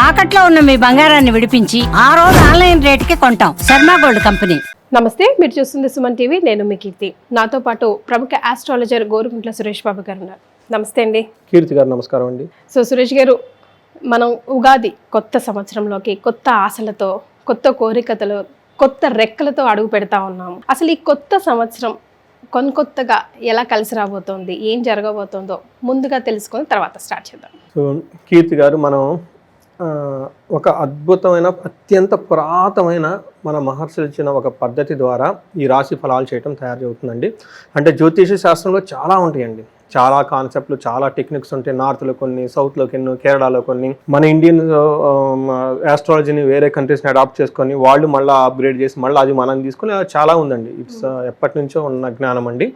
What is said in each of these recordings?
తాకట్లో ఉన్న మీ బంగారాన్ని విడిపించి ఆ రోజు ఆన్లైన్ రేటుకి కొంటాం. Sharma gold company. నమస్తే, మీరు చూస్తుంది సుమన్ టీవీ. నేను మీ కీర్తి. నాతో పాటు ప్రముఖ ఆస్ట్రాలజర్ గోరుగుంట్ల సురేష్ బాబు గారు ఉన్నారు. నమస్తే అండి. కీర్తి గారు నమస్కారం అండి. సో సురేష్ గారు, మనం ఉగాది కొత్త సంవత్సరంలోకి కొత్త ఆశలతో, కొత్త కోరికలతో, కొత్త రెక్కలతో అడుగు పెడతా ఉన్నాము. అసలు ఈ కొత్త సంవత్సరం కొత్తగా ఎలా కలిసి రాబోతోంది, ఏం జరగబోతోందో ముందుగా తెలుసుకొని తర్వాత స్టార్ట్ చేద్దాం. సో కీర్తి గారు, మనం ఒక అద్భుతమైన అత్యంత పురాతనమైన మన మహర్షులు ఇచ్చిన ఒక పద్ధతి ద్వారా ఈ రాశి ఫలాలు చేయటం తయారు అవుతుందండి. అంటే జ్యోతిష శాస్త్రంలో చాలా ఉంటాయండి, చాలా కాన్సెప్ట్లు, చాలా టెక్నిక్స్ ఉంటాయి. నార్త్లో కొన్ని, సౌత్లో కొన్ని, కేరళలో కొన్ని. మన ఇండియన్ ఆస్ట్రాలజీని వేరే కంట్రీస్ని అడాప్ట్ చేసుకొని వాళ్ళు మళ్ళీ అప్గ్రేడ్ చేసి మళ్ళీ అది మనం తీసుకొని చాలా ఉందండి. ఇట్స్ ఎప్పటి నుంచో ఉన్న జ్ఞానం అండి.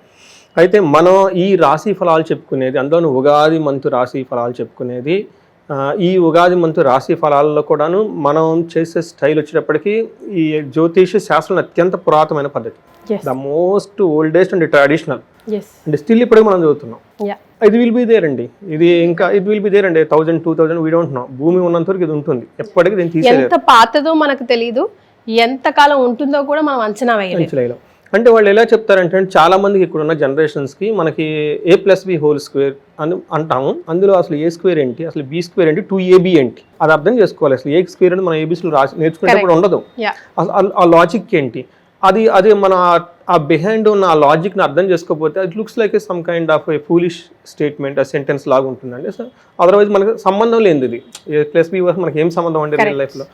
అయితే మనం ఈ రాశి ఫలాలు చెప్పుకునేది, అందులోని ఉగాది మంతు రాశి ఫలాలు చెప్పుకునేది, ఈ ఉగాది మంతు రాశి ఫలాల్లో కూడాను మనం చేసే స్టైల్ వచ్చేటప్పటికి ఈ జ్యోతిష శాస్త్రం అత్యంత పురాతనమైన పద్ధతి, the most oldest and traditional. అంటే స్టిల్ ఇప్పటికి మనం చదువుతున్నాం. ఇది విల్ బి దేర్ అండి, ఇది ఇంకా ఇట్ విల్ బి దేర్ అండి. 1000, 2000 వీ డోంట్ నో. భూమి ఉన్నంత వరకు ఇది ఉంటుంది, ఎప్పటికీ దీన్ని తీసేయలేరు. ఎంత పాతదో మనకు తెలియదు, ఎంత కాలం ఉంటుందో కూడా మనం అంచనా వేయలేం. అంటే వాళ్ళు ఎలా చెప్తారంటే, చాలా మందికి ఇక్కడ ఉన్న జనరేషన్స్కి మనకి A+B² అని అంటాము. అందులో అసలు A స్క్వేర్ ఏంటి, అసలు B స్క్వేర్ ఏంటి, 2AB ఏంటి, అది అర్థం చేసుకోవాలి. అసలు A స్క్వేర్ అని మనం ABCలు రాసి నేర్చుకునేటప్పుడు ఉండదు. ఆ లాజిక్ ఏంటి, అది మన ఆ బిహైండ్ ఉన్న ఆ లాజిక్ని అర్థం చేసుకోకపోతే అది looks like some kind of A foolish statement, ఆ సెంటెన్స్ లాగా ఉంటుందండి. సో అదర్వైజ్ మనకు సంబంధం లేనిది ఇది. A+B మనకి ఏం సంబంధం అండి రియల్ లైఫ్లో.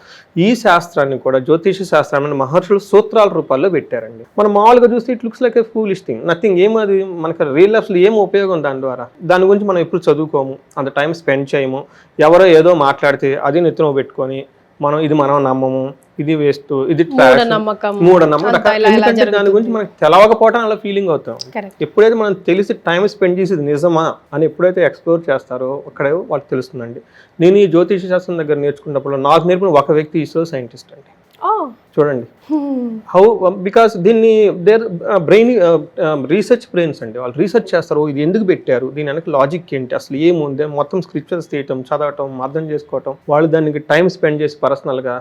ఈ శాస్త్రాన్ని కూడా, జ్యోతిష శాస్త్రాన్ని మహర్షులు సూత్రాల రూపాల్లో పెట్టారండి. మనం మామూలుగా చూస్తే it looks like A foolish thing, nothing. ఏమది మనకు రియల్ లైఫ్లో ఏం ఉపయోగం దాని ద్వారా? దాని గురించి మనం ఎప్పుడు చదువుకోము, అంత టైం స్పెండ్ చేయము. ఎవరో ఏదో మాట్లాడితే అది నెత్తిన పెట్టుకొని ఇది మనం నమ్మము, ఇది వేస్ట్, ఇది మూఢనమ్మకం. ఎందుకంటే దాని గురించి మనకు తెలవకపోవటం అలా ఫీలింగ్ అవుతాం. ఎప్పుడైతే మనం తెలిసి టైం స్పెండ్ చేసేది నిజమా అని ఎప్పుడైతే ఎక్స్ప్లోర్ చేస్తారో అక్కడే వాళ్ళకి తెలుస్తుందండి. నేను ఈ జ్యోతిష శాస్త్రం దగ్గర నేర్చుకున్నప్పుడు నాకు నేర్పిన ఒక వ్యక్తి ఇస్రో సైంటిస్ట్ అండి. చూడండి హౌ, బికాస్ దీన్ని దేర్ బ్రెయిన్ రీసెర్చ్ బ్రెయిన్స్ అండి. వాళ్ళు రీసెర్చ్ చేస్తారు, ఇది ఎందుకు పెట్టారు, దీని వెనక లాజిక్ ఏంటి, అసలు ఏముంది, మొత్తం స్క్రిప్చర్స్ తీయటం, చదవటం, అర్థం చేసుకోవటం. వాళ్ళు దానికి టైం స్పెండ్ చేసి, పర్సనల్గా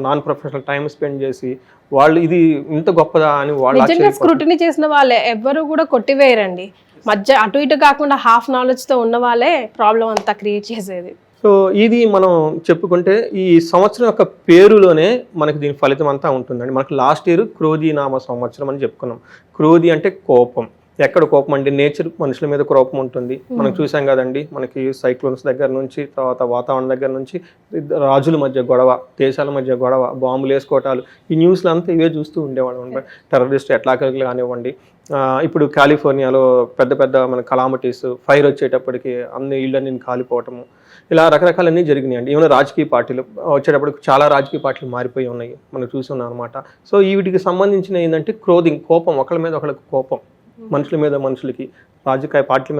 నాన్ ప్రొఫెషనల్ టైం స్పెండ్ చేసి వాళ్ళు ఇది ఇంత గొప్పదా అని వాళ్ళు స్క్రూటినీ చేసిన వాళ్ళే ఎవ్వరు కూడా కొట్టివేయరండి. మధ్య అటు ఇటు కాకుండా హాఫ్ నాలెడ్జ్తో ఉన్న వాళ్ళే ప్రాబ్లం అంతా క్రియేట్ చేసేది. సో ఇది మనం చెప్పుకుంటే ఈ సంవత్సరం యొక్క పేరులోనే మనకి దీని ఫలితం అంతా ఉంటుందండి. మనకి లాస్ట్ ఇయర్ క్రోధి నామ సంవత్సరం అని చెప్పుకున్నాం. క్రోధి అంటే కోపం. ఎక్కడ కోపం అంటే నేచర్, మనుషుల మీద కోపం ఉంటుంది. మనం చూసాం కదండి, మనకి సైక్లోన్స్ దగ్గర నుంచి, తర్వాత వాతావరణం దగ్గర నుంచి, రాజుల మధ్య గొడవ, దేశాల మధ్య గొడవ, బాంబులు వేసుకోవటాలు, ఈ న్యూస్లు అంతా ఇవే చూస్తూ ఉండేవాళ్ళం అనమాట. టెర్రరిస్ట్ అటాకులు కానివ్వండి, ఇప్పుడు కాలిఫోర్నియాలో పెద్ద పెద్ద మన కలామిటీస్, ఫైర్ వచ్చేటప్పటికి అన్ని ఇళ్ళని కాలిపోవటము, ఇలా రకరకాలన్నీ జరిగినాయండి. ఏమైనా రాజకీయ పార్టీలు వచ్చేటప్పటికి చాలా రాజకీయ పార్టీలు మారిపోయి ఉన్నాయి, మనం చూస్తున్నాం అనమాట. సో వీటికి సంబంధించిన ఏంటంటే క్రోధింగ్, కోపం, ఒకళ్ళ మీద ఒకళ్ళకి కోపం, మనుషుల మీద మనుషులకి, రాజకీయ పార్టీల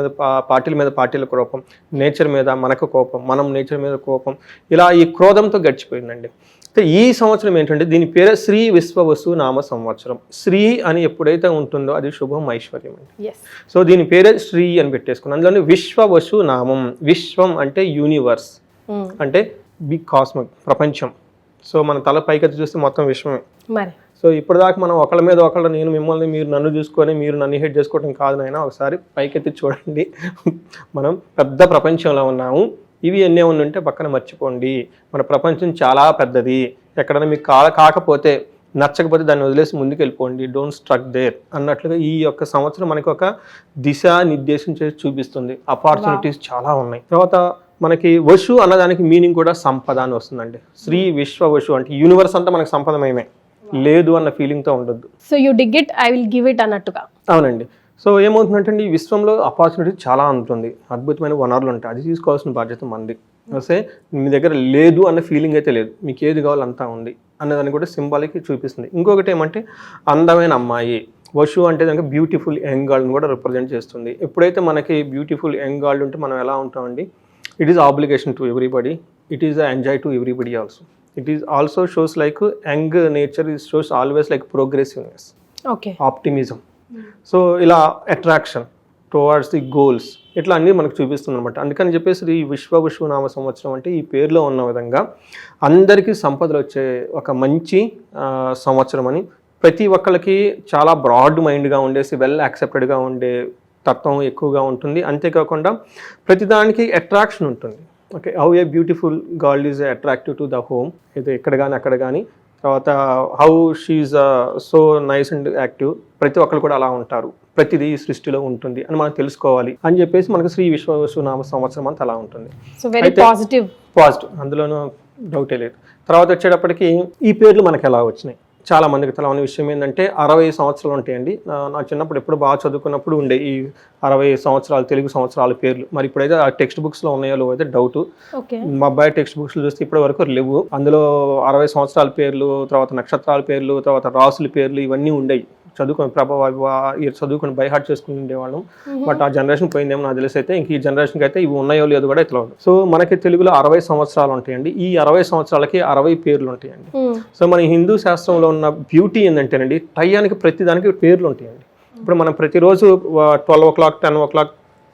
మీద పార్టీల కోపం, నేచర్ మీద మనకు కోపం, మనం నేచర్ మీద కోపం, ఇలా ఈ క్రోధంతో గడిచిపోయిందండి. ఈ సంవత్సరం ఏంటంటే దీని పేరు శ్రీ విశ్వవసు నామ సంవత్సరం. శ్రీ అని ఎప్పుడైతే ఉంటుందో అది శుభం, ఐశ్వర్యం అండి. సో దీని పేరే శ్రీ అని పెట్టేసుకున్నాం. అందులోనే విశ్వవసు నామం. విశ్వం అంటే యూనివర్స్, అంటే బిగ్ కాస్మిక్, ప్రపంచం. సో మన తల పైకెత్తి చూస్తే మొత్తం విశ్వమే. సో ఇప్పటిదాకా మనం ఒకళ్ళ మీద ఒకళ్ళు, నేను మిమ్మల్ని, మీరు నన్ను చూసుకొని మీరు నన్ను హెడ్ చేసుకోవడం కాదు నాయనా, ఒకసారి పైకెత్తి చూడండి. మనం పెద్ద ప్రపంచంలో ఉన్నాము. ఇవి ఎన్నే ఉంటే పక్కన మర్చిపోండి. మన ప్రపంచం చాలా పెద్దది. ఎక్కడైనా మీకు కాకపోతే, నచ్చకపోతే దాన్ని వదిలేసి ముందుకు వెళ్ళిపోండి. డోంట్ స్ట్రక్ దేర్ అన్నట్లుగా ఈ యొక్క సంవత్సరం మనకి ఒక దిశా నిర్దేశం చేసి చూపిస్తుంది. ఆపర్చునిటీస్ చాలా ఉన్నాయి. తర్వాత మనకి వశు అన్నదానికి మీనింగ్ కూడా సంపద అని వస్తుందండి. శ్రీ విశ్వ వశు అంటే యూనివర్స్ అంతా మనకి సంపదమయమే, లేదు అన్న ఫీలింగ్తో ఉండొద్దు. So you dig it, I will give it అన్నట్టుగా. అవునండి. సో ఏమవుతుందంటే ఈ విశ్వంలో ఆపర్చునిటీ చాలా ఉంటుంది, అద్భుతమైన వనరులు ఉంటాయి. అది తీసుకోవాల్సిన బాధ్యత మంది. వస్తే మీ దగ్గర లేదు అన్న ఫీలింగ్ అయితే లేదు, మీకు ఏది కావాలో అంతా ఉంది అన్నదాన్ని కూడా సింబాలిక్ చూపిస్తుంది. ఇంకొకటి ఏమంటే అందమైన అమ్మాయి. వశు అంటే దానికి బ్యూటిఫుల్ యంగ్ గర్ల్ని కూడా రిప్రజెంట్ చేస్తుంది. ఎప్పుడైతే మనకి బ్యూటిఫుల్ యంగ్ గర్ల్ ఉంటే మనం ఎలా ఉంటామండి, it is obligation to everybody, it is enjoy to everybody also. It is also shows like young nature is shows always like progressiveness, optimism. So ila attraction towards the goals, ఇట్లా అన్నీ మనకు చూపిస్తుంది అనమాట. అందుకని చెప్పేసి ఈ విశ్వనామ సంవత్సరం అంటే ఈ పేరులో ఉన్న విధంగా అందరికీ సంపదలు వచ్చే ఒక మంచి సంవత్సరం అని, ప్రతి ఒక్కళ్ళకి చాలా బ్రాడ్ మైండ్గా ఉండేసి వెల్ యాక్సెప్టెడ్గా ఉండే తత్వం ఎక్కువగా ఉంటుంది. అంతేకాకుండా ప్రతిదానికి అట్రాక్షన్ ఉంటుంది. Okay, how a beautiful girl is attractive to the home, ఇది ఎక్కడ కానీ అక్కడ కానీ. తర్వాత how she so nice and active, ప్రతి ఒక్కరు కూడా అలా ఉంటారు, ప్రతిదీ ఈ సృష్టిలో ఉంటుంది అని మనం తెలుసుకోవాలి అని చెప్పేసి మనకు శ్రీ విశ్వనామ సంవత్సరం అంతా అలా ఉంటుంది. సో వెరీ పాజిటివ్, అందులోనూ డౌటే లేదు. తర్వాత వచ్చేటప్పటికి ఈ పేర్లు మనకు ఎలా వచ్చినాయి, చాలా మందికి తెలవని విషయం ఏంటంటే 60 సంవత్సరాలు ఉంటాయండి. నా చిన్నప్పుడు ఎప్పుడు బాగా చదువుకున్నప్పుడు ఉండే ఈ 60 సంవత్సరాలు తెలుగు సంవత్సరాల పేర్లు. మరి ఇప్పుడైతే ఆ టెక్స్ట్ బుక్స్లో ఉన్నాయో లేవో అయితే డౌట్. మా అబ్బాయి టెక్స్ట్ బుక్స్లో చూస్తే ఇప్పటి వరకు లేవు. అందులో 60 సంవత్సరాల పేర్లు, తర్వాత నక్షత్రాల పేర్లు, తర్వాత రాసుల పేర్లు ఇవన్నీ ఉండేవి. చదువుకొని చదువుకొని బై హార్ట్ చేసుకుని ఉండేవాళ్ళం. బట్ ఆ జనరేషన్ పోయిందేమో నాకు తెలిసి అయితే ఇంక ఈ జనరేషన్కి అయితే ఇవి ఉన్నాయో లేదో కూడా తెలియదు. సో మనకి తెలుగులో 60 సంవత్సరాలు ఉంటాయండి. ఈ 60 సంవత్సరాలకి 60 పేర్లు ఉంటాయండి. సో మన హిందూ శాస్త్రంలో ఉన్న బ్యూటీ ఏంటంటేనండి, టయానికి ప్రతిదానికి పేర్లు ఉంటాయండి. ఇప్పుడు మనం ప్రతిరోజు 12 o'clock, 10 o'clock,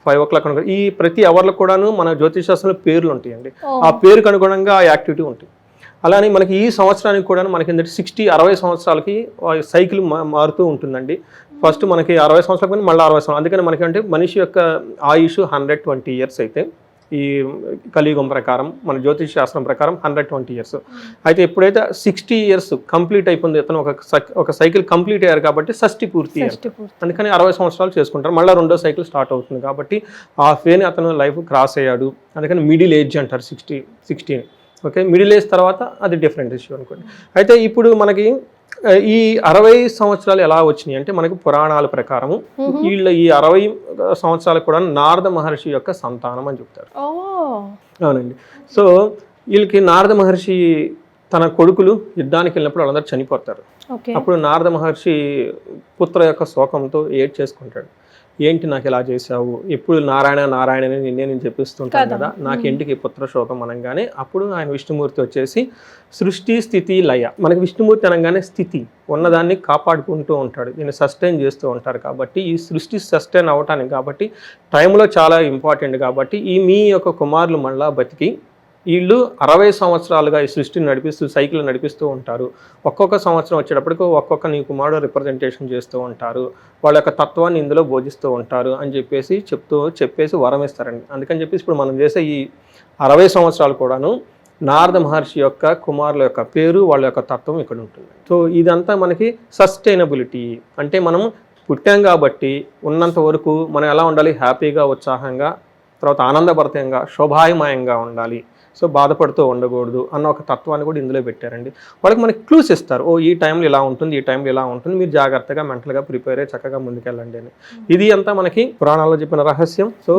5 o'clock ఈ ప్రతి అవర్లకు కూడాను మన జ్యోతిష్ శాస్త్రంలో పేర్లు ఉంటాయండి. ఆ పేరుకు అనుగుణంగా ఆ యాక్టివిటీ ఉంటుంది. అలానే మనకి ఈ సంవత్సరానికి కూడా మనకి ఏంటంటే 60 సంవత్సరాలకి సైకిల్ మారుతూ ఉంటుందండి. ఫస్ట్ మనకి 60 సంవత్సరాలకు మళ్ళీ 60 సంవత్సరాలు. అందుకని మనకి అంటే మనిషి యొక్క ఆయుష్ 120 years అయితే ఈ కలియుగం ప్రకారం మన జ్యోతిష్ శాస్త్రం ప్రకారం 120 years. అయితే ఎప్పుడైతే 60 years కంప్లీట్ అయిపోయింది, అతను ఒక సైకిల్ కంప్లీట్ అయ్యారు కాబట్టి షష్ఠి పూర్తి అయ్యారు. అందుకని 60 సంవత్సరాలు చేసుకుంటారు. మళ్ళీ రెండో సైకిల్ స్టార్ట్ అవుతుంది కాబట్టి ఆ ఫేని అతను లైఫ్ క్రాస్ అయ్యాడు. అందుకని మిడిల్ ఏజ్ అంటారు 60. ఓకే, మిడిల్ ఏజ్ తర్వాత అది డిఫరెంట్ ఇష్యూ అనుకోండి. అయితే ఇప్పుడు మనకి ఈ 60 సంవత్సరాలు ఎలా వచ్చినాయి అంటే మనకి పురాణాల ప్రకారము వీళ్ళ ఈ 60 సంవత్సరాలు కూడా నారద మహర్షి యొక్క సంతానం అని చెప్తారు. అవునండి. సో వీళ్ళకి నారద మహర్షి తన కొడుకులు యుద్ధానికి వెళ్ళినప్పుడు వాళ్ళందరూ చనిపోతారు. అప్పుడు నారద మహర్షి పుత్ర యొక్క శోకంతో ఏడ్ చేసుకుంటాడు. ఏంటి నాకు ఇలా చేసావు, ఎప్పుడు నారాయణ నారాయణ అని నేను చెప్పిస్తుంటాను కదా, నాకేంటికి పుత్ర శోకం అనగానే అప్పుడు ఆయన విష్ణుమూర్తి వచ్చేసి సృష్టి స్థితి లయ, మనకి విష్ణుమూర్తి అనగానే స్థితి ఉన్నదాన్ని కాపాడుకుంటూ ఉంటాడు, దీన్ని సస్టైన్ చేస్తూ ఉంటారు. కాబట్టి ఈ సృష్టి సస్టైన్ అవ్వటానికి కాబట్టి టైంలో చాలా ఇంపార్టెంట్. కాబట్టి ఈ మీ యొక్క కుమారులు మళ్ళా బతికి వీళ్ళు 60 సంవత్సరాలుగా ఈ సృష్టిని నడిపిస్తూ సైకిల్ నడిపిస్తూ ఉంటారు. ఒక్కొక్క సంవత్సరం వచ్చేటప్పటికి ఒక్కొక్క నీ కుమారుడు రిప్రజెంటేషన్ చేస్తూ ఉంటారు, వాళ్ళ యొక్క తత్వాన్ని ఇందులో బోధిస్తూ ఉంటారు అని చెప్పేసి వరం ఇస్తారండి. అందుకని చెప్పేసి ఇప్పుడు మనం చేసే ఈ 60 సంవత్సరాలు కూడాను నారద మహర్షి యొక్క కుమారుల యొక్క పేరు, వాళ్ళ యొక్క తత్వం ఇక్కడ ఉంటుంది. సో ఇదంతా మనకి సస్టైనబిలిటీ అంటే మనం పుట్టాం కాబట్టి ఉన్నంత వరకు మనం ఎలా ఉండాలి, హ్యాపీగా, ఉత్సాహంగా, తర్వాత ఆనందభరితంగా, శోభాయమయంగా ఉండాలి. సో బాధపడుతూ ఉండకూడదు అన్న ఒక తత్వాన్ని కూడా ఇందులో పెట్టారండి. వాళ్ళకి మనకి క్లూస్ ఇస్తారు, ఓ ఈ టైంలో ఇలా ఉంటుంది, ఈ టైంలో ఇలా ఉంటుంది, మీరు జాగ్రత్తగా మెంటల్గా ప్రిపేర్ అయ్యి చక్కగా ముందుకెళ్ళండి అని. ఇది అంతా మనకి పురాణాల్లో చెప్పిన రహస్యం. సో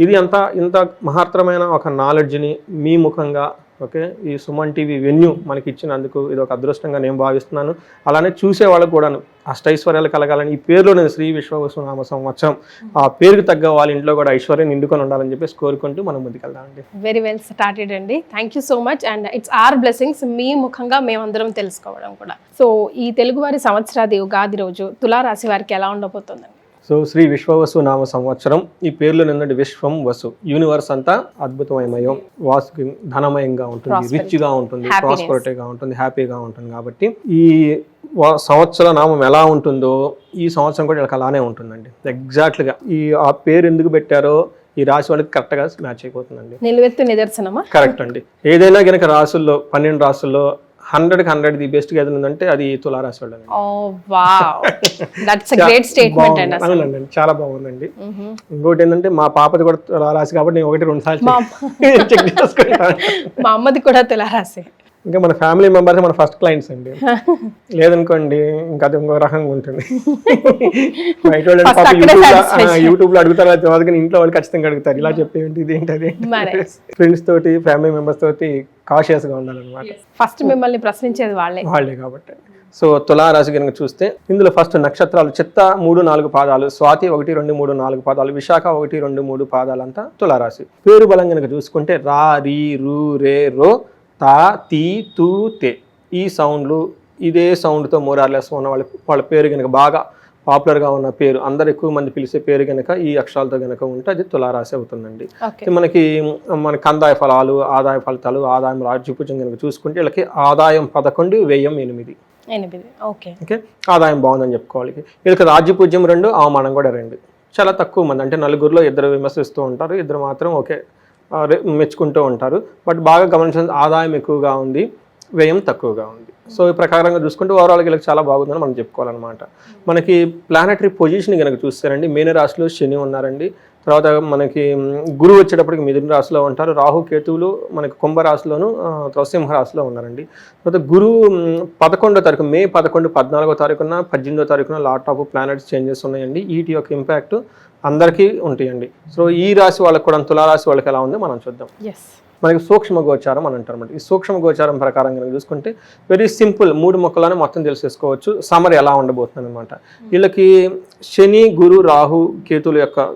ఇది అంతా ఇంత మహత్తరమైన ఒక నాలెడ్జ్ని మీ ముఖంగా ఓకే ఈ సుమన్ టీవీ వెన్యూ మనకి ఇచ్చినందుకు ఇది ఒక అదృష్టంగా నేను భావిస్తున్నాను. అలానే చూసే వాళ్ళకు కూడా అష్టైశ్వర్యాలు కలగాలని ఈ పేరులో నేను శ్రీ విశ్వనామ సంవత్సరం ఆ పేరుకు తగ్గ వాళ్ళ ఇంట్లో కూడా ఐశ్వర్యం నిండుకొని ఉండాలని చెప్పేసి కోరుకుంటూ మనం ముందుకెళ్దామండి. వెరీ వెల్ స్టార్టెడ్ అండి. Thank you so much. And it's our blessings మీ ముఖంగా మేమందరం తెలుసుకోవడం కూడా. సో ఈ తెలుగువారి సంవత్సరాది ఉగాది రోజు తులారాశి వారికి ఎలా ఉండబోతుందండి? సో శ్రీ విశ్వవసునామ సంవత్సరం ఈ పేర్లో నిన్నటి విశ్వం వసు, యూనివర్స్ అంతా అద్భుతమయం, వాసుకి ధనమయంగా ఉంటుంది, రిచ్గా ఉంటుంది, ప్రాస్పరిటీగా ఉంటుంది, హ్యాపీగా ఉంటుంది. కాబట్టి ఈ సంవత్సర నామం ఎలా ఉంటుందో ఈ సంవత్సరం కూడా ఇలా అలానే ఉంటుందండి. ఎగ్జాక్ట్గా ఆ పేరు ఎందుకు పెట్టారో ఈ రాశి వాళ్ళకి కరెక్ట్గా మ్యాచ్ అయిపోతుందండి. నిలువెత్తు నిదర్శనమా? కరెక్ట్ అండి. ఏదైనా కనుక రాసుల్లో 12 రాసుల్లో 100కి 100 ది బెస్ట్ ఏదైనా ఉందంటే అది తులారాశి వాళ్ళండి. అవునండి, చాలా బాగుందండి. ఇంకోటి ఏంటంటే మా పాపది కూడా తులారాశి కాబట్టి నేను 1-2 సార్లు చెక్ చేసుకుంటాను. మా అమ్మది కూడా తులారాశి. ఇంకా మన ఫ్యామిలీ మెంబర్స్ మన ఫస్ట్ క్లయింట్స్ అండి. లేదనుకోండి ఇంకా అది ఇంకో రకంగా ఉంటుంది. బయట యూట్యూబ్ లో అడుగుతారు, తర్వాత ఇంట్లో వాళ్ళు ఖచ్చితంగా అడుగుతారు, ఇలా చెప్పేంటి ఇదేంటి. ఫ్రెండ్స్ తోటి ఫ్యామిలీ మెంబర్స్ తోటి కాషియస్ గా ఉండాలన్నమాట. ఫస్ట్ మిమ్మల్ని ప్రశ్నించేది వాళ్ళే కాబట్టి. సో తులారాశి కనుక చూస్తే ఇందులో ఫస్ట్ నక్షత్రాలు చిత్త 3-4 పాదాలు, స్వాతి 1-2-3-4 పాదాలు, విశాఖ 1-2-3 పాదాలు అంతా తులారాశి. పేరు బలం కనుక చూసుకుంటే రా, రీ, రు, రే, రో, తా, తీ, తూ, తే ఈ సౌండ్లు ఇదే సౌండ్తో మోరార్లెస్ ఉన్న వాళ్ళ పేరు కనుక బాగా పాపులర్గా ఉన్న పేరు, అందరు ఎక్కువ మంది పిలిచే పేరు కనుక ఈ అక్షరాలతో కనుక ఉంటే అది తులారాశి అవుతుందండి. మన కందాయ ఫలాలు, ఆదాయ ఫలితాలు, ఆదాయం రాజ్యపూజ్యం కనుక చూసుకుంటే వీళ్ళకి ఆదాయం 11, వ్యయం 8. ఓకే, ఆదాయం బాగుందని చెప్పుకోవాలి. వీళ్ళకి రాజ్యపూజ్యం 2, అవమానం కూడా 2. చాలా తక్కువ మంది, అంటే 4లో 2 విమర్శిస్తూ ఉంటారు, 2 మాత్రం ఓకే మెచ్చుకుంటూ ఉంటారు. బట్ బాగా గమనించిన ఆదాయం ఎక్కువగా ఉంది, వ్యయం తక్కువగా ఉంది. సో ఈ ప్రకారంగా చూసుకుంటే ఓవరాల్గా వీళ్ళకి చాలా బాగుందని మనం చెప్పుకోవాలన్నమాట. మనకి ప్లానటరీ పొజిషన్ కనుక చూస్తారండి, మీనరాశిలో శని ఉన్నారండి, తర్వాత మనకి గురువు వచ్చేటప్పటికి మిథున రాశిలో ఉంటారు, రాహు కేతువులు మనకి కుంభరాశిలోను, తర్వాత సింహరాశిలో ఉన్నారండి. తర్వాత గురువు 11వ తారీఖు, మే 11, 14వ తారీఖున, 18వ తారీఖున లాట్ ఆఫ్ ప్లానెట్స్ చేంజెస్ ఉన్నాయండి. వీటి యొక్క ఇంపాక్ట్ అందరికీ ఉంటాయండి. సో ఈ రాశి వాళ్ళకి కూడా, తులారాశి వాళ్ళకి ఎలా ఉందో మనం చూద్దాం. మనకి సూక్ష్మ గోచారం అని అంటారు అన్నమాట. ఈ సూక్ష్మ గోచారం ప్రకారం కనుక చూసుకుంటే వెరీ సింపుల్, 3 ముక్కలని మొత్తం తెలిసేసుకోవచ్చు సమర్ ఎలా ఉండబోతుంది అనమాట. వీళ్ళకి శని, గురు, రాహు, కేతుల యొక్క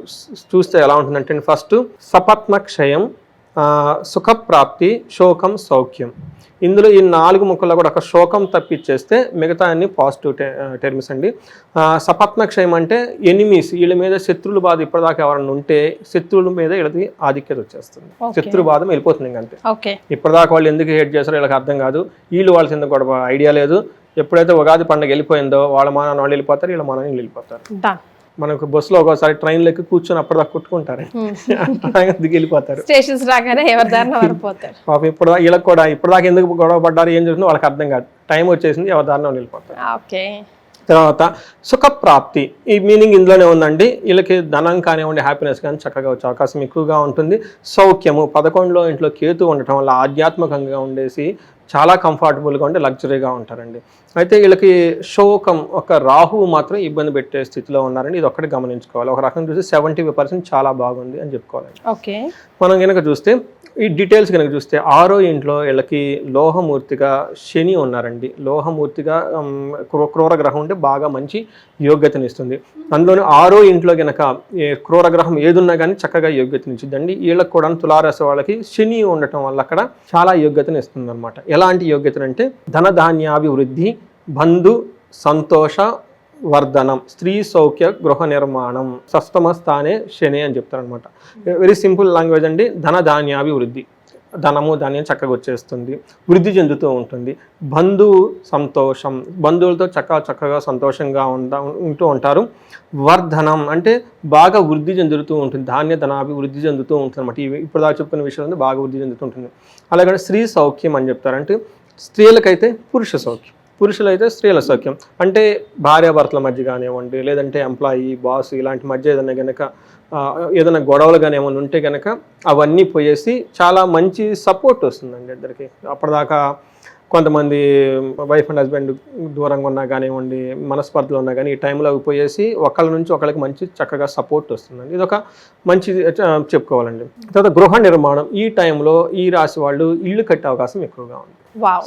చూస్తే ఎలా ఉంటుందంటే, ఫస్ట్ సపత్న క్షయం, సుఖప్రాప్తి, శోకం, సౌఖ్యం. ఇందులో ఈ 4 ముక్కల్లో కూడా ఒక శోకం తప్పిచ్చేస్తే మిగతా అన్ని పాజిటివ్ టర్మ్స్ అండి. సపత్న క్షయం అంటే ఎనిమీస్, వీళ్ళ మీద శత్రువుల బాధ ఇప్పటిదాకా ఎవరైనా ఉంటే శత్రువుల మీద వీళ్ళకి ఆధిక్యత వచ్చేస్తుంది, శత్రు బాధ వెళ్ళిపోతుంది. ఇంకంతే, ఇప్పటిదాకా వాళ్ళు ఎందుకు హేట్ చేస్తారో వీళ్ళకి అర్థం కాదు, వీళ్ళు వాళ్ళ కింద కూడా ఐడియా లేదు. ఎప్పుడైతే ఉగాది పండుగ వెళ్ళిపోయిందో వాళ్ళ మానాన్ని వాళ్ళు వెళ్ళిపోతారు, వీళ్ళ మానాన్ని వీళ్ళు వెళ్ళిపోతారు. మనకు బస్సులో ఒకసారి ట్రైన్లో ఎక్కి కూర్చొని అప్పటిదాకా కొట్టుకుంటారు, దిగి వెళ్ళిపోతారు, స్టేషన్స్ రాగానే పాప వీళ్ళకి కూడా ఇప్పటిదాకా ఎందుకు గొడవ పడ్డారు, ఏం చేస్తుందో వాళ్ళకి అర్థం కాదు, టైం వచ్చేసింది, ఎవరి దారిలో వెళ్ళిపోతారు. తర్వాత సుఖప్రాప్తి, ఈ మీనింగ్ ఇందులోనే ఉందండి. వీళ్ళకి ధనం కానివ్వండి, హ్యాపీనెస్ కానీ చక్కగా వచ్చే అవకాశం ఎక్కువగా ఉంటుంది. సౌఖ్యము, 11లో ఇంట్లో కేతు ఉండటం వల్ల ఆధ్యాత్మికంగా ఉండేసి చాలా కంఫర్టబుల్గా ఉండి లగ్జరీగా ఉంటారండి. అయితే వీళ్ళకి శోకం, ఒక రాహువు మాత్రం ఇబ్బంది పెట్టే స్థితిలో ఉన్నారండి. ఇది ఒక్కటి గమనించుకోవాలి. ఒక రకంగా చూస్తే 70% చాలా బాగుంది అని చెప్పుకోవాలి. మనం కనుక చూస్తే ఈ డీటెయిల్స్ కనుక చూస్తే 6వ ఇంట్లో వీళ్ళకి లోహమూర్తిగా శని ఉన్నారండి. లోహమూర్తిగా క్రూర గ్రహం ఉంటే బాగా మంచి యోగ్యతనిస్తుంది. అందులోనే 6వ ఇంట్లో కనుక క్రూర గ్రహం ఏదున్నా కానీ చక్కగా యోగ్యతనిచ్చిందండి. వీళ్ళకి కూడా తులారాశి వాళ్ళకి శని ఉండటం వల్ల అక్కడ చాలా యోగ్యతని ఇస్తుంది అనమాట. ఎలాంటి యోగ్యతనంటే ధనధాన్యాభివృద్ధి, బంధు సంతోష వర్ధనం, స్త్రీ సౌఖ్య, గృహ నిర్మాణం, సప్తమ స్థానే శని అని చెప్తారనమాట. వెరీ సింపుల్ లాంగ్వేజ్ అండి. ధనధాన్యాభివృద్ధి, ధనము ధాన్యం చక్కగా వచ్చేస్తుంది, వృద్ధి చెందుతూ ఉంటుంది. బంధు సంతోషం, బంధువులతో చక్కగా సంతోషంగా ఉంటూ ఉంటారు. వర్ధనం అంటే బాగా వృద్ధి చెందుతూ ఉంటుంది, ధనాభివృద్ధి చెందుతూ ఉంటుంది అనమాట. ఇప్పుడు దాకా చెప్పుకున్న విషయంలో బాగా వృద్ధి చెందుతుంటుంది. అలాగే స్త్రీ సౌఖ్యం అని చెప్తారంటే స్త్రీలకైతే పురుష సౌఖ్యం, పురుషులైతే స్త్రీల సౌఖ్యం. అంటే భార్యాభర్తల మధ్య కానివ్వండి, లేదంటే ఎంప్లాయీ, బాస్ ఇలాంటి మధ్య ఏదైనా గొడవలు కానీ ఏమైనా ఉంటే కనుక అవన్నీ పోయేసి చాలా మంచి సపోర్ట్ వస్తుందండి ఇద్దరికి. అప్పటిదాకా కొంతమంది వైఫ్ అండ్ హస్బెండ్ దూరంగా ఉన్నా కానివ్వండి, మనస్పర్ధలు ఉన్నా కానీ ఈ టైంలో అవి పోయేసి ఒకళ్ళ నుంచి ఒకళ్ళకి మంచి చక్కగా సపోర్ట్ వస్తుందండి. ఇది ఒక మంచి చెప్పుకోవాలండి. తర్వాత గృహ నిర్మాణం, ఈ టైంలో ఈ రాశి వాళ్ళు ఇల్లు కట్టే అవకాశం ఎక్కువగా ఉంది.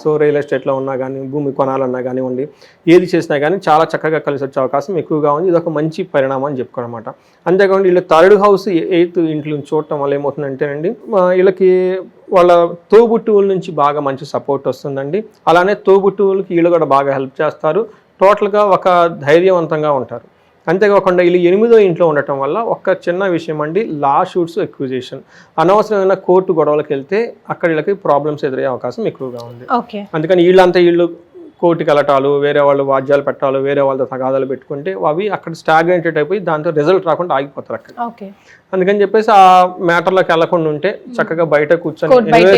సో రియల్ ఎస్టేట్లో ఉన్నా కానీ, భూమి కొనాలన్నా కానివ్వండి, ఏది చేసినా కానీ చాలా చక్కగా కలిసి వచ్చే అవకాశం ఎక్కువగా ఉంది. ఇది ఒక మంచి పరిణామం అని చెప్పుకోనమాట. అంతేకాకుండా వీళ్ళు 3rd హౌస్ 8th ఇంట్లో చూడటం వల్ల ఏమవుతుందంటేనండి, వీళ్ళకి వాళ్ళ తోబుట్టువుల నుంచి బాగా మంచి సపోర్ట్ వస్తుందండి. అలానే తోబుట్టువులకి వీళ్ళు కూడా బాగా హెల్ప్ చేస్తారు. టోటల్గా ఒక ధైర్యవంతంగా ఉంటారు. అంతేకాకుండా వీళ్ళు 8వ ఇంట్లో ఉండటం వల్ల ఒక చిన్న విషయం అండి, లా షూట్స్, ఎక్విజిషన్, అనవసరమైన కోర్టు గొడవలకు వెళ్తే అక్కడ వీళ్ళకి ప్రాబ్లమ్స్ ఎదురయ్యే అవకాశం ఎక్కువగా ఉంది. అందుకని వీళ్ళు కోర్టుకి వెళ్ళటాలు, వేరే వాళ్ళు వాద్యాలు పెట్టాలు, వేరే వాళ్ళతో తగాదాలు పెట్టుకుంటే అవి అక్కడ స్టాగ్నేటెడ్ అయిపోయి దాంతో రిజల్ట్ రాకుండా ఆగిపోతారు అక్కడ. అందుకని చెప్పేసి ఆ మ్యాటర్లోకి వెళ్లకుండా ఉంటే చక్కగా బయట కూర్చొని,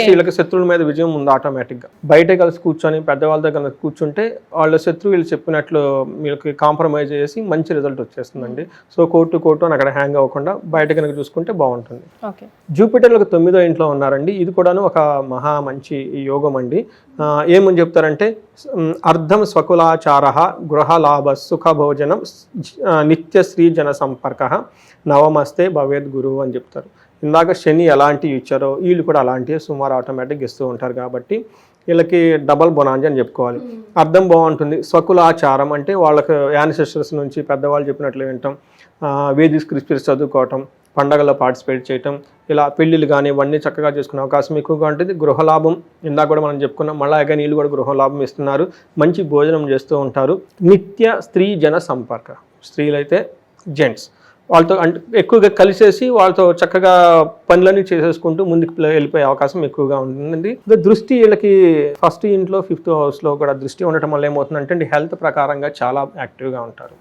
వీళ్ళకి శత్రువుల మీద విజయం ఉంది ఆటోమేటిక్గా. బయట కలిసి కూర్చొని పెద్దవాళ్ళతో కలిసి కూర్చుంటే వాళ్ళ శత్రువు వీళ్ళు చెప్పినట్లు వీళ్ళకి కాంప్రమైజ్ చేసి మంచి రిజల్ట్ వచ్చేస్తుందండి. సో కోర్టు అని అక్కడ హ్యాంగ్ అవ్వకుండా బయట కనుక చూసుకుంటే బాగుంటుంది. జూపిటర్లకు 9వ ఇంట్లో ఉన్నారండి. ఇది కూడాను ఒక మహా మంచి యోగం అండి. ఏమని చెప్తారంటే అర్ధం స్వకులాచార, గృహలాభ, సుఖ భోజనం, నిత్య శ్రీ జన సంపర్క, నవమస్తే భవేద్ గురువు అని చెప్తారు. ఇందాక శని ఎలాంటివి ఇచ్చారో వీళ్ళు కూడా అలాంటివి సుమారు ఆటోమేటిక్గా ఇస్తూ ఉంటారు కాబట్టి వీళ్ళకి డబల్ బొనాంజీ అని చెప్పుకోవాలి. అర్థం బాగుంటుంది. స్వకులాచారం అంటే వాళ్ళకి యాన్సెస్టర్స్ నుంచి పెద్దవాళ్ళు చెప్పినట్లు వినటం, వేదిక్ స్క్రిప్చర్స్ చదువుకోవటం, పండగల్లో పార్టిసిపేట్ చేయటం, ఇలా పెళ్ళిళ్ళు కానీ ఇవన్నీ చక్కగా చేసుకునే అవకాశం ఎక్కువగా ఉంటుంది. గృహలాభం ఇందాక కూడా మనం చెప్పుకున్నాం, మళ్ళీ అగా వీళ్ళు కూడా గృహలాభం ఇస్తున్నారు, మంచి భోజనం చేస్తూ ఉంటారు. నిత్య స్త్రీ జన సంపర్క, స్త్రీలు అయితే జెంట్స్ వాళ్ళతో అంటే ఎక్కువగా కలిసేసి వాళ్ళతో చక్కగా పనులన్నీ చేసేసుకుంటూ ముందుకు వెళ్ళిపోయే అవకాశం ఎక్కువగా ఉంటుంది. దృష్టి వీళ్ళకి ఫస్ట్ ఇంట్లో 5th హౌస్లో కూడా దృష్టి ఉండటం వల్ల ఏమవుతుందంటే హెల్త్ ప్రకారంగా చాలా యాక్టివ్గా ఉంటారు.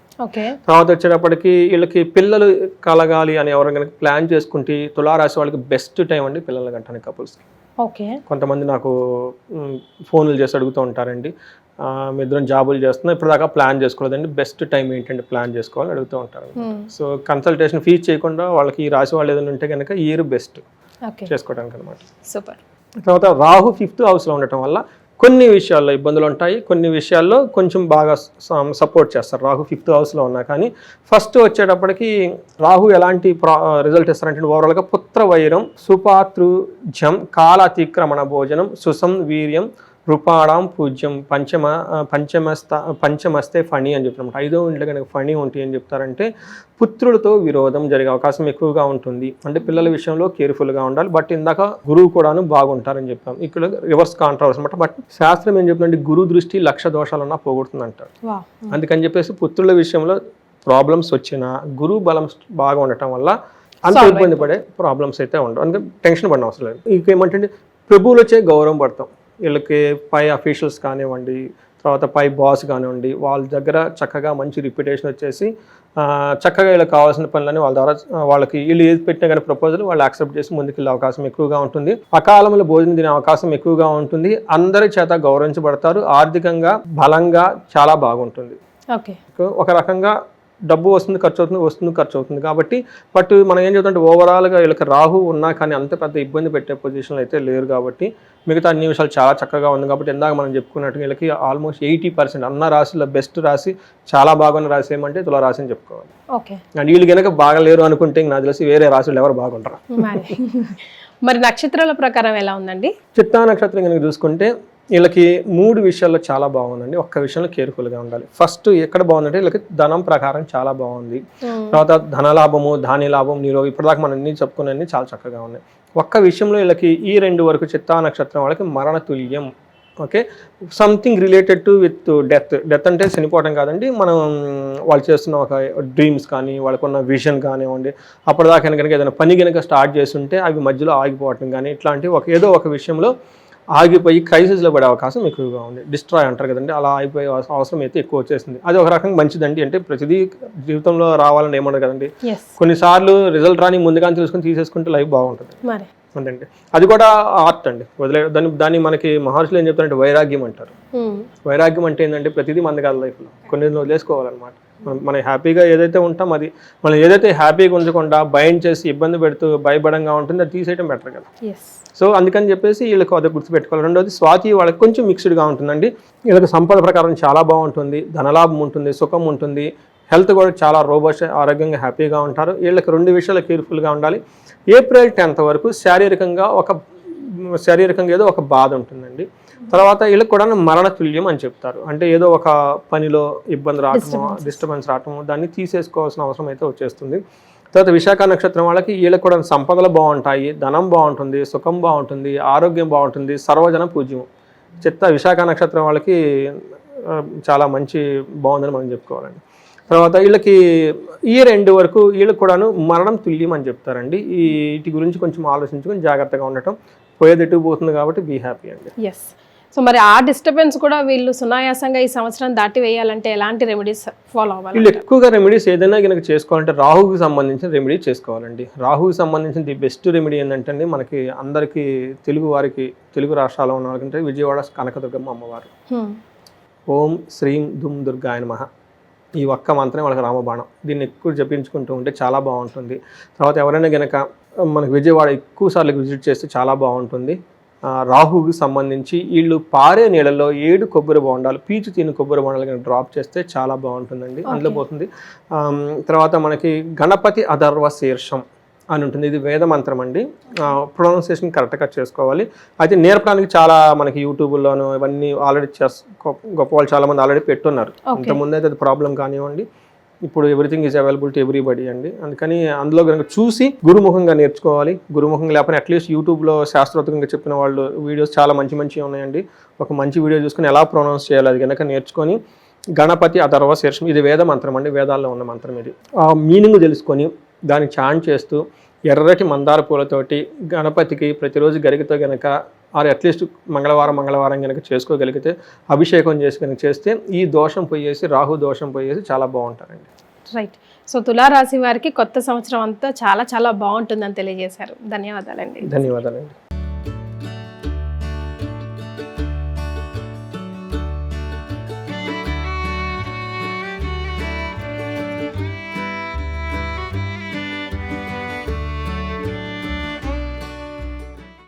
తర్వాత వచ్చేటప్పటికి వీళ్ళకి పిల్లలు కలగాలి అని ఎవరైనా కనుక ప్లాన్ చేసుకుంటే తులారాశి వాళ్ళకి బెస్ట్ టైం అండి పిల్లలు కంటానికి కపుల్స్కి. కొంతమంది నాకు ఫోన్లు చేసి అడుగుతూ ఉంటారండి, మీ ఇద్దరం జాబులు చేస్తున్నాం ఇప్పటిదాకా ప్లాన్ చేసుకోలేదండి, బెస్ట్ టైం ఏంటంటే ప్లాన్ చేసుకోవాలని అడుగుతూ ఉంటారు. సో కన్సల్టేషన్ ఫీజ్ చేయకుండా వాళ్ళకి ఈ రాశి వాళ్ళు ఏదైనా ఉంటే కనుక ఇయర్ బెస్ట్ చేసుకోవడానికి అనమాట. సూపర్. తర్వాత రాహు 5th హౌస్లో ఉండటం వల్ల కొన్ని విషయాల్లో ఇబ్బందులు ఉంటాయి, కొన్ని విషయాల్లో కొంచెం బాగా సపోర్ట్ చేస్తారు రాహు 5th హౌస్లో ఉన్నా. కానీ ఫస్ట్ వచ్చేటప్పటికి రాహు ఎలాంటి రిజల్ట్ ఇస్తారంటే ఓవరాల్గా పుత్ర వైరం, సుపాతృజం, కాలాతిక్రమణ భోజనం, సుసం వీర్యం, రూపాడాం పూజ్యం, పంచమస్తే ఫణి అని చెప్తారు. 5వ ఇంట్లో కనుక ఫణి ఉంటాయి అని చెప్తారంటే పుత్రులతో విరోధం జరిగే అవకాశం ఎక్కువగా ఉంటుంది. అంటే పిల్లల విషయంలో కేర్ఫుల్గా ఉండాలి. బట్ ఇందాక గురువు కూడాను బాగుంటారని చెప్తాం, ఇక్కడ రివర్స్ కాంట్రావర్స్ అనమాట. బట్ శాస్త్రం ఏం చెప్తుందంటే గురు దృష్టి 1,00,000 దోషాలన్నా పోగొడుతుంది అంటారు. అందుకని చెప్పేసి పుత్రుల విషయంలో ప్రాబ్లమ్స్ వచ్చినా గురువు బలం బాగా ఉండటం వల్ల అంత ఇబ్బంది పడే ప్రాబ్లమ్స్ అయితే ఉండవు. అందుకని టెన్షన్ పడిన అవసరం లేదు. ఇంకేమంటే ప్రభువులు వచ్చే గౌరవం పడతాం. వీళ్ళకి పై అఫీషియల్స్ కానివ్వండి, తర్వాత పై బాస్ కానివ్వండి, వాళ్ళ దగ్గర చక్కగా మంచి రిప్యుటేషన్ వచ్చేసి చక్కగా వీళ్ళకి కావాల్సిన పనులని వాళ్ళ ద్వారా వాళ్ళకి వీళ్ళు ఏది పెట్టినా కానీ ప్రపోజల్ వాళ్ళు యాక్సెప్ట్ చేసి ముందుకెళ్ళే అవకాశం ఎక్కువగా ఉంటుంది. అకాలంలో భోజనం తినే అవకాశం ఎక్కువగా ఉంటుంది. అందరి చేత గౌరవించబడతారు. ఆర్థికంగా బలంగా చాలా బాగుంటుంది. ఒక రకంగా డబ్బు వస్తుంది ఖర్చు అవుతుంది కాబట్టి. బట్ మనం ఏం చెప్తుంటే ఓవరాల్గా వీళ్ళకి రాహు ఉన్నా కానీ అంత పెద్ద ఇబ్బంది పెట్టే పొజిషన్లో అయితే లేరు కాబట్టి మిగతా అన్ని విషయాలు చాలా చక్కగా ఉంది. కాబట్టి ఇందాక మనం చెప్పుకున్నట్టు వీళ్ళకి ఆల్మోస్ట్ 80% అన్న రాశిలో బెస్ట్ రాశి, చాలా బాగున్న రాశి ఏమంటే తులారాశి అని చెప్పుకోవాలి. అండ్ వీళ్ళు కనుక బాగలేరు అనుకుంటే నాకు తెలిసి వేరే రాశులు ఎవరు బాగుంటారు. మరి నక్షత్రాల ప్రకారం ఎలా ఉందండి? చిత్తా నక్షత్రం కనుక చూసుకుంటే వీళ్ళకి 3 విషయాల్లో చాలా బాగుందండి. ఒక్క విషయంలో కేర్ఫుల్గా ఉండాలి. ఫస్ట్ ఎక్కడ బాగుందంటే వీళ్ళకి ధనం ప్రకారం చాలా బాగుంది. తర్వాత ధనలాభము, ధాన్యలాభం, నిరోగం, ఇప్పటిదాకా మనం అన్ని చెప్పుకునే చాలా చక్కగా ఉన్నాయి. ఒక్క విషయంలో వీళ్ళకి ఈ 2 వరకు చిత్తా నక్షత్రం వాళ్ళకి మరణ తుల్యం. Okay, something related to with death అంటే చనిపోవడం కాదండి, మనం వాళ్ళు చేస్తున్న ఒక డ్రీమ్స్ కానీ వాళ్ళకున్న విజన్ కానివ్వండి, అప్పటిదాకా కనుక ఏదైనా పని కనుక స్టార్ట్ చేస్తుంటే అవి మధ్యలో ఆగిపోవటం కానీ ఇట్లాంటి ఏదో ఒక విషయంలో ఆగిపోయి క్రైసిస్లో పడే అవకాశం ఎక్కువగా ఉంది. డిస్ట్రాయ్ అంటారు కదండి, అలా అయిపోయే అవసరం అయితే ఎక్కువ వచ్చేసింది. అది ఒక రకంగా మంచిదండి. అంటే ప్రతిదీ జీవితంలో రావాలని ఏమన్నారు కదండి, కొన్నిసార్లు రిజల్ట్ రాని ముందుగానే తెలుసుకొని తీసేసుకుంటే లైఫ్ బాగుంటుంది అంతండి. అది కూడా ఆర్ట్ అండి, దాన్ని మనకి మహర్షులు ఏం చెప్తారంటే వైరాగ్యం అంటారు. వైరాగ్యం అంటే ఏంటంటే ప్రతిదీ మంది కాదు లైఫ్లో, కొన్ని వదిలేసుకోవాలన్నమాట. మనం హ్యాపీగా ఏదైతే ఉంటాం అది మనం ఏదైతే హ్యాపీగా ఉంచకుండా బైండ్ చేసి ఇబ్బంది పెడుతూ భయపడంగా ఉంటుంది అది తీసేయడం బెటర్ కదా. సో అందుకని చెప్పేసి వీళ్ళకి అదే గుర్తుపెట్టుకోవాలి. రెండోది స్వాతి వాళ్ళకి కొంచెం మిక్స్డ్గా ఉంటుందండి. వీళ్ళకి సంపద ప్రకారం చాలా బాగుంటుంది, ధనలాభం ఉంటుంది, సుఖం ఉంటుంది, హెల్త్ కూడా చాలా రోబస్ట్, ఆరోగ్యంగా హ్యాపీగా ఉంటారు. వీళ్ళకి 2 విషయాలు కేర్ఫుల్గా ఉండాలి. ఏప్రిల్ 10th వరకు శారీరకంగా ఏదో ఒక బాధ ఉంటుందండి. తర్వాత వీళ్ళకి కూడా మరణ తుల్యం అని చెప్తారు. అంటే ఏదో ఒక పనిలో ఇబ్బంది రావటము, డిస్టర్బెన్స్ రావటము, దాన్ని తీసేసుకోవాల్సిన అవసరం అయితే వచ్చేస్తుంది. తర్వాత విశాఖ నక్షత్రం వాళ్ళకి వీళ్ళకి కూడా సంపదలు బాగుంటాయి, ధనం బాగుంటుంది, సుఖం బాగుంటుంది, ఆరోగ్యం బాగుంటుంది, సర్వజన పూజ్యం. విశాఖ నక్షత్రం వాళ్ళకి చాలా మంచి బాగుందని మనం చెప్పుకోవాలండి. తర్వాత వీళ్ళకి ఈ 2 వరకు వీళ్ళకి కూడాను మరణం తుల్యం అని చెప్తారండి. వీటి గురించి కొంచెం ఆలోచించుకొని జాగ్రత్తగా ఉండటం, పోయేది ఎటు పోతుంది కాబట్టి బీ హ్యాపీ అండి. సో మరి ఆ డిస్టర్బెన్స్ కూడా వీళ్ళు సునాయాసంగా ఈ సంవత్సరం దాటి వేయాలంటే ఎలాంటి రెమెడీస్ ఫాలో అవ్వాలి? వీళ్ళు ఎక్కువగా రెమెడీస్ ఏదైనా కనుక చేసుకోవాలంటే రాహుకి సంబంధించిన రెమెడీ చేసుకోవాలండి. రాహుకి సంబంధించిన ది బెస్ట్ రెమెడీ ఏంటంటే మనకి అందరికీ తెలుగు రాష్ట్రాల్లో ఉన్న వాళ్ళకంటే విజయవాడ కనకదుర్గమ్మ అమ్మవారు. ఓం శ్రీం దుమ్ దుర్గాయ నమః, ఈ ఒక్క మంత్రం వాళ్ళకి రామబాణం, దీన్ని ఎక్కువ జపించుకుంటూ ఉంటే చాలా బాగుంటుంది. తర్వాత ఎవరైనా కనుక మనకి విజయవాడ ఎక్కువ సార్లు విజిట్ చేస్తే చాలా బాగుంటుంది. రాహుకి సంబంధించి వీళ్ళు పారే నీళ్ళలో 7 కొబ్బరి బొండాలు, పీచు తిని కొబ్బరి బొండాలు కనుక డ్రాప్ చేస్తే చాలా బాగుంటుందండి, అందులో పోతుంది. తర్వాత మనకి గణపతి అధర్వ శీర్షం అని ఉంటుంది, ఇది వేద మంత్రం అండి. ప్రొనౌన్సియేషన్ కరెక్ట్గా చేసుకోవాలి. అయితే నేర్పడానికి చాలా మనకి యూట్యూబ్లోనూ ఇవన్నీ ఆల్రెడీ గొప్ప వాళ్ళు చాలామంది ఆల్రెడీ పెట్టున్నారు. ఇంతకుముందు అయితే అది ప్రాబ్లం కానివ్వండి, ఇప్పుడు everything is available to everybody అండి. అందుకని అందులో కనుక చూసి గురుముఖంగా నేర్చుకోవాలి. గురుముఖంగా లేకపోతే అట్లీస్ట్ యూట్యూబ్లో శాస్త్రోక్తంగా చెప్పిన వాళ్ళు వీడియోస్ చాలా మంచి ఉన్నాయండి. ఒక మంచి వీడియో చూసుకుని ఎలా ప్రొనౌన్స్ చేయాలి అది కనుక నేర్చుకొని గణపతి అథర్వ శీర్షం, ఇది వేద మంత్రం అండి, వేదాల్లో ఉన్న మంత్రం ఇది. ఆ మీనింగ్ తెలుసుకొని దాన్ని చాంట్ చేస్తూ ఎర్రటి మందార పూలతోటి గణపతికి ప్రతిరోజు గరికతో గనక ఆర్ అట్లీస్ట్ మంగళవారం కనుక చేసుకోగలిగితే, అభిషేకం చేసి కనుక చేస్తే ఈ దోషం పోయేసి, రాహు దోషం పోయేసి చాలా బాగుంటారండి. రైట్. సో తులారాశి వారికి కొత్త సంవత్సరం అంతా చాలా చాలా బాగుంటుందని తెలియజేశారు. ధన్యవాదాలండి. ధన్యవాదాలండి.